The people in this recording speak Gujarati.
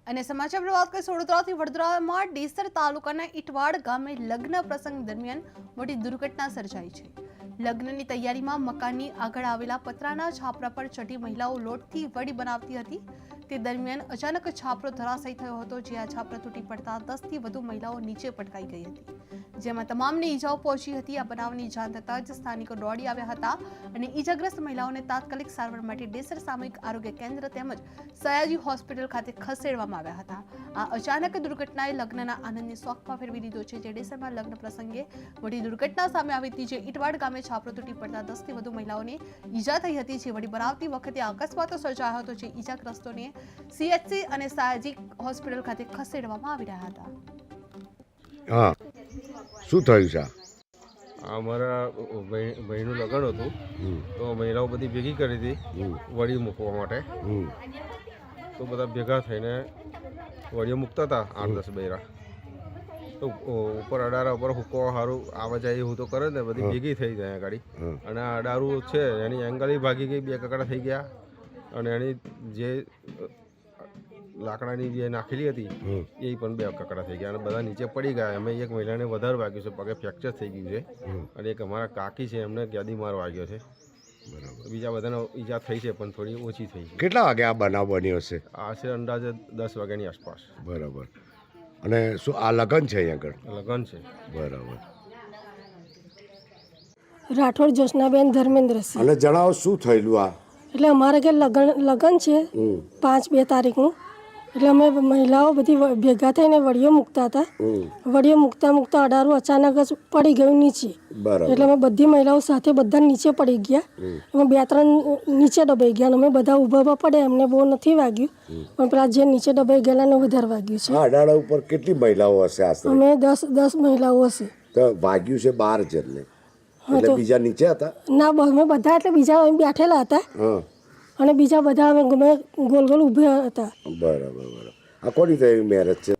અને સમાચાર વાત કરીએ વડોદરાથી વડોદરામાં ડેસર તાલુકાના ઇટવાડ ગામે લગ્ન પ્રસંગ દરમિયાન મોટી દુર્ઘટના સર્જાઈ છે। લગ્નની તૈયારીમાં મકાનની આગળ આવેલા પતરાના છાપરા પર ચઢી મહિલાઓ લોટથી વડી બનાવતી હતી। તે દરમિયાન અચાનક છાપરો ધરાશાયી થયો હતો, જે આ છાપરો તૂટી પડતા 10થી વધુ મહિલાઓ નીચે પટકાઈ ગઈ હતી, જેમાં તમામને ઈજાઓ પહોંચી હતી। આ બનાવની જાણ થતાં જ સ્થાનિકો દોડી આવ્યા હતા અને ઈજાગ્રસ્ત મહિલાઓને તાત્કાલિક સારવાર માટે ડેસર સામૂહિક આરોગ્ય કેન્દ્ર તેમજ સયાજી હોસ્પિટલ ખાતે ખસેડવામાં આવ્યા હતા। આ અચાનક દુર્ઘટનાએ લગ્નના આનંદને શોકમાં ફેરવી દીધો છે। જે ડેસરમાં લગ્ન પ્રસંગે મોટી દુર્ઘટના સામે આવી હતી, જે ઇટવાડ ગામે છાપરો તૂટી પડતા 10થી વધુ મહિલાઓને ઈજા થઈ હતી, જે વડી બનાવતી વખતે અકસ્માતો સર્જાયો હતો, જે ઈજાગ્રસ્તોને સીએચસી અને સયાજી હોસ્પિટલ ખાતે ખસેડવામાં આવી રહ્યા હતા। હા, શું થયું છે? અમારા ભાઈનું લગ્ન હતું તો મહિલાઓ બધી ભેગી કરી હતી વડી મૂકવા માટે। તો બધા ભેગા થઈને વડીઓ મૂકતા હતા 8-10 બૈરા। તો ઉપર અડારા ઉપર હુકવા સારું આવે જાય એવું તો કરે ને, બધી ભેગી થઈ જાય ગાડી। અને આ અડારું છે એની એંગલ ભાગી ગઈ, 2 કકડા થઈ ગયા, અને એની જે લાકડાની જે નાખેલી હતી એ પણ 2 કકડા થઈ ગયા અને બધા નીચે પડી ગયા। અમે એક મહિલાને વધારે વાગ્યું છે, પગે ફ્રેક્ચર થઈ ગયું છે, અને એક અમારા કાકી છે એમને ગાદી માર વાગ્યો છે। બરાબર, બીજા બધાને ઈજા થઈ છે પણ થોડી ઓછી થઈ છે। કેટલા વાગે આ બનાવ બન્યો હશે? આ છે અંદાજે 10 વાગ્યાની આસપાસ। બરાબર, અને શું આ લગ્ન છે અહીંયા આગળ? લગ્ન છે। બરાબર, રાઠોડ જોશનાબેન ધર્મેન્દ્રસિંહ। અને જણાવો શું થયેલું આ? એટલે અમારે કે લગ્ન છે 5-2 તારીખનું। એટલે અમે મહિલાઓ બધી ભેગા થઈને વડીઓ મૂકતા હતા। વડીઓ મૂકતા અડારું અચાનક જ પડી ગયું નીચે। એટલે અમે બધી મહિલાઓ સાથે બધા નીચે પડી ગયા। અમે 2-3 નીચે દબાઈ ગયા, અને અમે બધા ઊભા પડ્યા, એમને બહુ નથી વાગ્યું, પણ પેલા જે નીચે દબાઈ ગયેલા ને વધારે વાગ્યું છે। અડાળા ઉપર કેટલી મહિલાઓ હશે આશરે? અમે 10 મહિલાઓ હશે। તો વાગ્યું છે 12 જણને, એટલે બીજા નીચે હતા? ના, અમે બધા એટલે બીજા અમે બેઠેલા હતા, અને બીજા બધા અમે ગોલ ઊભા હતા। બરાબર, બરાબર। આ કોની થઈ મેરેજ છે?